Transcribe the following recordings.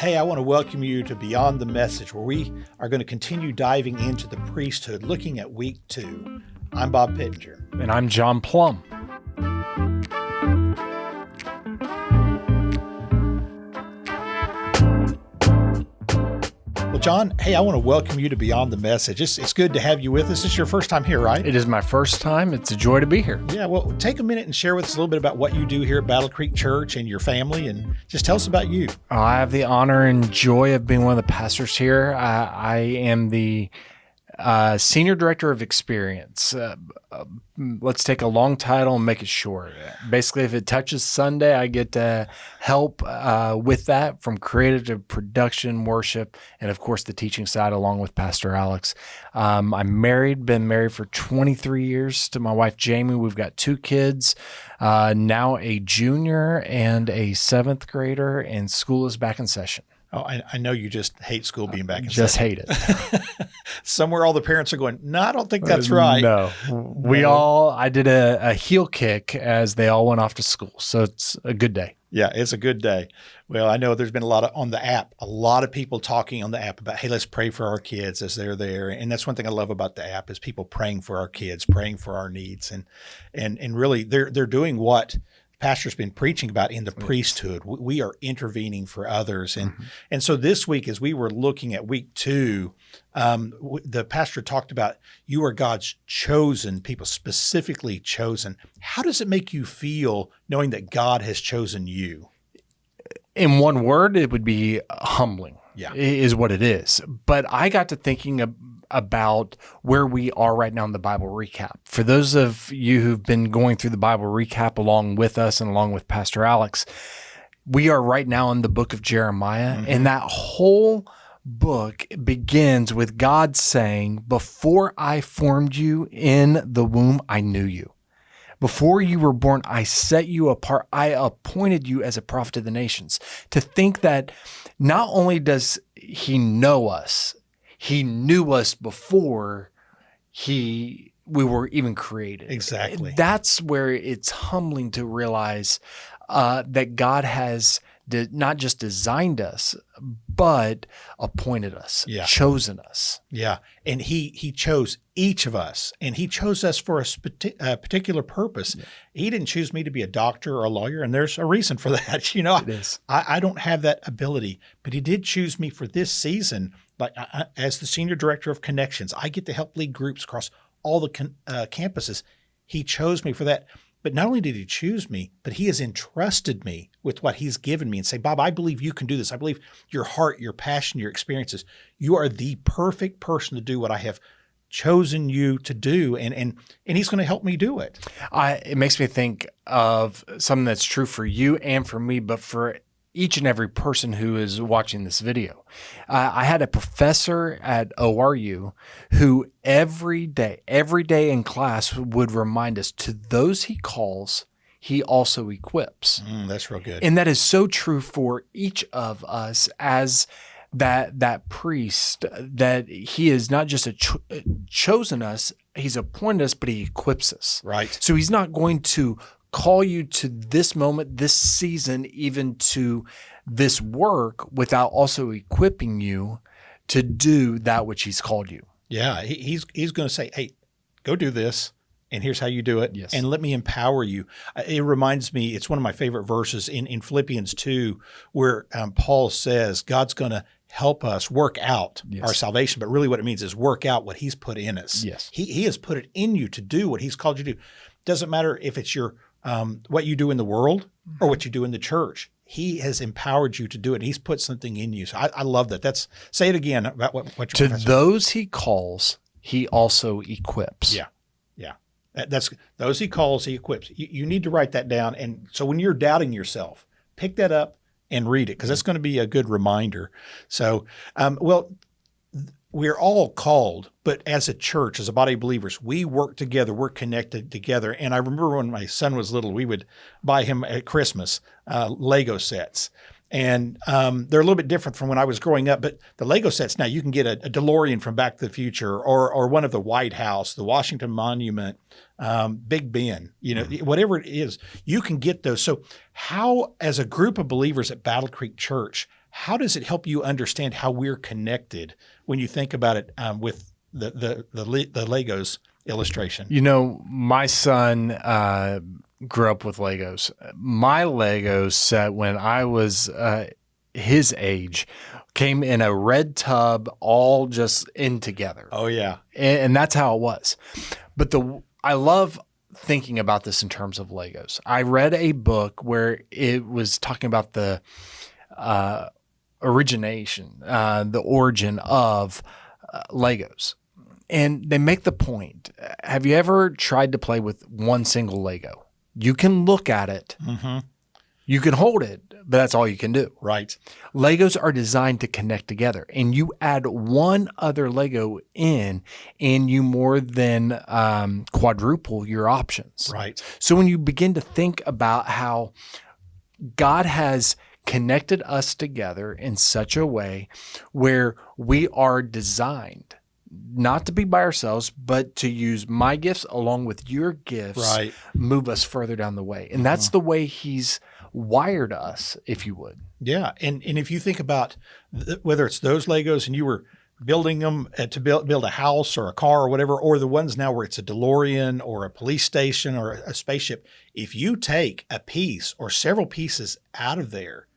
Hey, I want to welcome you to Beyond the Message, where we are going to continue diving into the priesthood, looking at week 2. I'm Bob Pittenger. And I'm John Plum. Well, John, hey, I want to welcome you to Beyond the Message. It's good to have you with us. This is your first time here, right? It is my first time. It's a joy to be here. Yeah, well, take a minute and share with us a little bit about what you do here at Battle Creek Church and your family, and just tell us about you. I have the honor and joy of being one of the pastors here. I am the Senior Director of Experience. Let's take a long title and make it short. Basically, if it touches Sunday, I get to help with that, from creative to production, worship, and of course the teaching side, along with Pastor Alex. I'm married, been married for 23 years to my wife, Jamie. We've got 2 kids, now a junior and a 7th grader, and school is back in session. Oh, I know you just hate school being back in Just session. hate it. Somewhere all the parents are going, no, I don't think that's right. No. I did a heel kick as they all went off to school. So it's a good day. Yeah, it's a good day. Well, I know there's been a lot of people talking on the app about, hey, let's pray for our kids as they're there. And that's one thing I love about the app is people praying for our kids, praying for our needs. And really they're doing what Pastor's been preaching about in the priesthood. We are intervening for others. And so this week, as we were looking at week 2, the pastor talked about you are God's chosen people, specifically chosen. How does it make you feel knowing that God has chosen you? In one word, it would be humbling. Yeah, is what it is. But I got to thinking about where we are right now in the Bible recap. For those of you who've been going through the Bible recap along with us and along with Pastor Alex, we are right now in the book of Jeremiah. And that whole book begins with God saying, before I formed you in the womb, I knew you. Before you were born, I set you apart. I appointed you as a prophet to the nations. To think that not only does he know us, he knew us before we were even created. Exactly. That's where it's humbling to realize that God has not just designed us, but appointed us, chosen us. Yeah. And he chose each of us, and he chose us for a particular purpose. Yeah. He didn't choose me to be a doctor or a lawyer, and there's a reason for that. It is. I don't have that ability, but he did choose me for this season. Like as the Senior Director of Connections, I get to help lead groups across all the campuses. He chose me for that. But not only did he choose me, but he has entrusted me with what he's given me and say, Bob, I believe you can do this. I believe your heart, your passion, your experiences, you are the perfect person to do what I have chosen you to do. And he's going to help me do it. It makes me think of something that's true for you and for me, but for each and every person who is watching this video. I had a professor at ORU who every day in class would remind us, to those he calls, he also equips. That's real good. And that is so true for each of us as that priest, that he is not just chosen us, he's appointed us, but he equips us. Right. So he's not going to call you to this moment, this season, even to this work without also equipping you to do that which he's called you. Yeah, he's going to say, hey, go do this, and here's how you do it, yes, and let me empower you. It reminds me, it's one of my favorite verses in Philippians 2, where Paul says God's going to help us work out our salvation, but really what it means is work out what he's put in us. Yes. He has put it in you to do what he's called you to do. Doesn't matter if it's your what you do in the world or what you do in the church. He has empowered you to do it. He's put something in you. So I love that. Say it again about what your To those he calls, he also equips. Yeah. That's those he calls, he equips. You need to write that down. And so when you're doubting yourself, pick that up and read it, because that's going to be a good reminder. So, we're all called, but as a church, as a body of believers, we work together. We're connected together. And I remember when my son was little, we would buy him at Christmas Lego sets. And they're a little bit different from when I was growing up. But the Lego sets now, you can get a DeLorean from Back to the Future, or one of the White House, the Washington Monument, Big Ben, whatever it is, you can get those. So how, as a group of believers at Battle Creek Church, how does it help you understand how we're connected when you think about it with the Legos illustration? My son grew up with Legos. My Legos set when I was his age came in a red tub, all just in together. Oh yeah, and that's how it was. But I love thinking about this in terms of Legos. I read a book where it was talking about the origin of Legos. And they make the point. Have you ever tried to play with one single Lego? You can look at it. Mm-hmm. You can hold it, but that's all you can do. Right. Legos are designed to connect together, and you add one other Lego in, and you more than quadruple your options. Right. So when you begin to think about how God has connected us together in such a way where we are designed not to be by ourselves, but to use my gifts along with your gifts, Right. move us further down the way. And that's the way he's wired us, if you would. Yeah. And if you think about whether it's those Legos and you were building them to build a house or a car or whatever, or the ones now where it's a DeLorean or a police station or a spaceship, if you take a piece or several pieces out of there,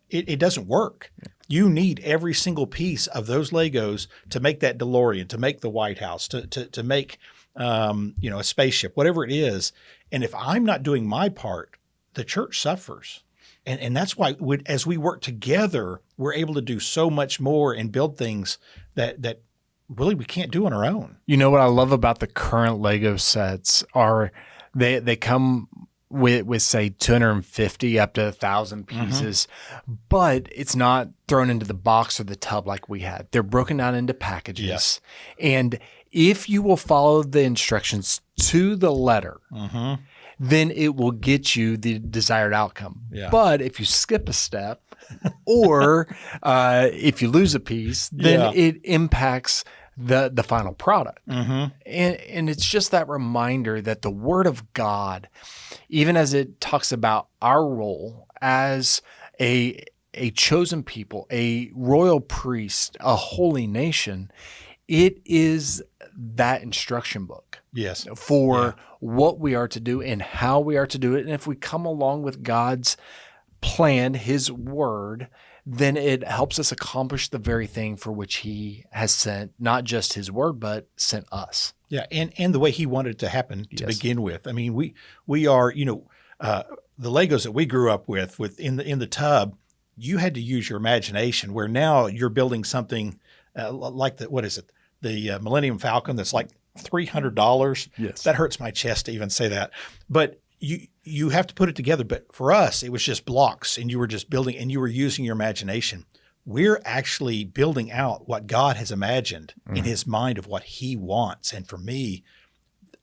it doesn't work. You need every single piece of those Legos to make that DeLorean, to make the White House, to make a spaceship, whatever it is. And if I'm not doing my part, the church suffers. And that's why as we work together, we're able to do so much more and build things that really we can't do on our own. You know what I love about the current Lego sets are they come with say 250 up to 1,000 pieces, but it's not thrown into the box or the tub like we had. They're broken down into packages. Yes. And if you will follow the instructions to the letter, then it will get you the desired outcome. Yeah. But if you skip a step or if you lose a piece, then it impacts the final product. And it's just that reminder that the Word of God, even as it talks about our role as a chosen people, a royal priest, a holy nation, it is that instruction book. Yes. For what we are to do and how we are to do it. And if we come along with God's plan, his word, then it helps us accomplish the very thing for which he has sent not just his word, but sent us. Yeah, and the way he wanted it to happen to begin with. I mean, we are, the Legos that we grew up with in the tub, you had to use your imagination, where now you're building something like the Millennium Falcon that's like $300. Yes. That hurts my chest to even say that. But you have to put it together. But for us, it was just blocks, and you were just building, and you were using your imagination. We're actually building out what God has imagined in his mind of what he wants. And for me,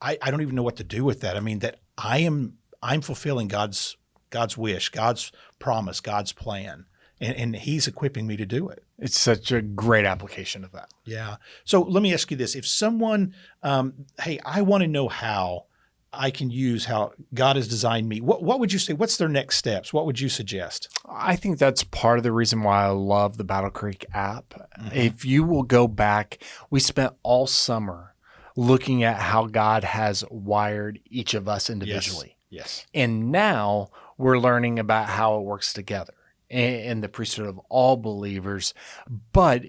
I don't even know what to do with that. I mean, that I'm fulfilling God's wish, God's promise, God's plan. And he's equipping me to do it. It's such a great application of that. Yeah. So let me ask you this. If someone, hey, I want to know how I can use how God has designed me, what would you say? What's their next steps? What would you suggest? I think that's part of the reason why I love the Battle Creek app. If you will go back, we spent all summer looking at how God has wired each of us individually. Yes. And now we're learning about how it works together in the priesthood of all believers. But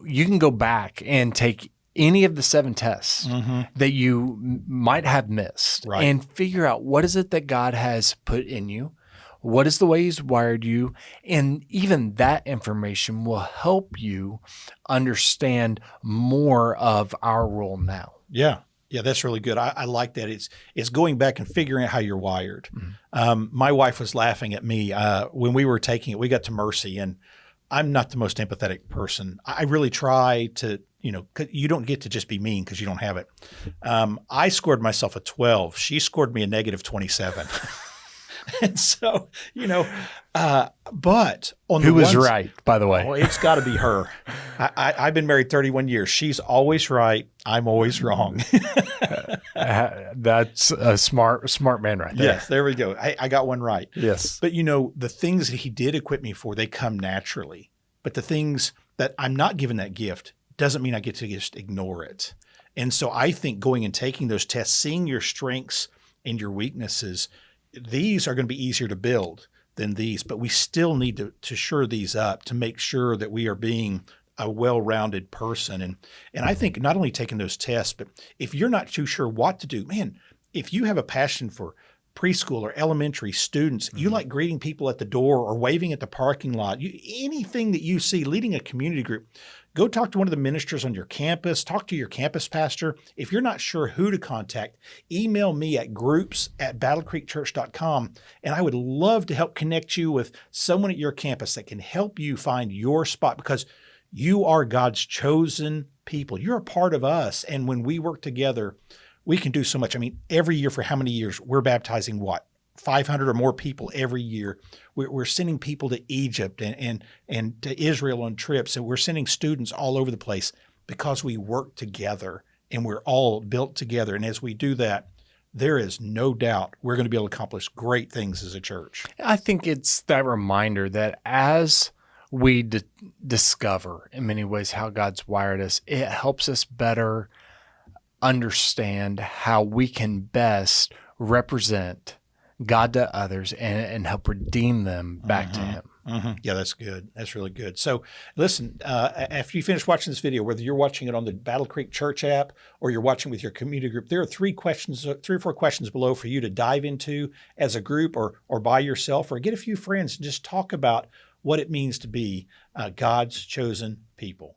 you can go back and take any of the 7 tests that you might have missed and figure out what is it that God has put in you, what is the way he's wired you, and even that information will help you understand more of our role now. Yeah. Yeah, that's really good. I like that. It's going back and figuring out how you're wired. My wife was laughing at me when we were taking it. We got to Mercy, and I'm not the most empathetic person. I really try to, you don't get to just be mean because you don't have it. I scored myself a 12. She scored me a negative 27. And so, but on who was right, by the way? Oh, it's got to be her. I've been married 31 years. She's always right. I'm always wrong. That's a smart man right there. Yes, there we go. I got one right. Yes. But the things that he did equip me for, they come naturally. But the things that I'm not given that gift doesn't mean I get to just ignore it. And so I think going and taking those tests, seeing your strengths and your weaknesses, these are going to be easier to build than these, but we still need to shore these up to make sure that we are being a well-rounded person. And I think not only taking those tests, but if you're not too sure what to do, man, if you have a passion for preschool or elementary students, you like greeting people at the door or waving at the parking lot, anything that you see, leading a community group, go talk to one of the ministers on your campus, talk to your campus pastor. If you're not sure who to contact, email me at groups@battlecreekchurch.com, and I would love to help connect you with someone at your campus that can help you find your spot, because you are God's chosen people. You're a part of us, and when we work together, we can do so much. I mean, every year for how many years? We're baptizing what? 500 or more people every year. We're sending people to Egypt and to Israel on trips. And we're sending students all over the place because we work together and we're all built together. And as we do that, there is no doubt we're going to be able to accomplish great things as a church. I think it's that reminder that as we discover in many ways how God's wired us, it helps us better understand how we can best represent God to others and help redeem them back to Him. Yeah, that's good. That's really good. So listen, after you finish watching this video, whether you're watching it on the Battle Creek Church app or you're watching with your community group, there are 3 or 4 questions below for you to dive into as a group or by yourself, or get a few friends and just talk about what it means to be God's chosen people.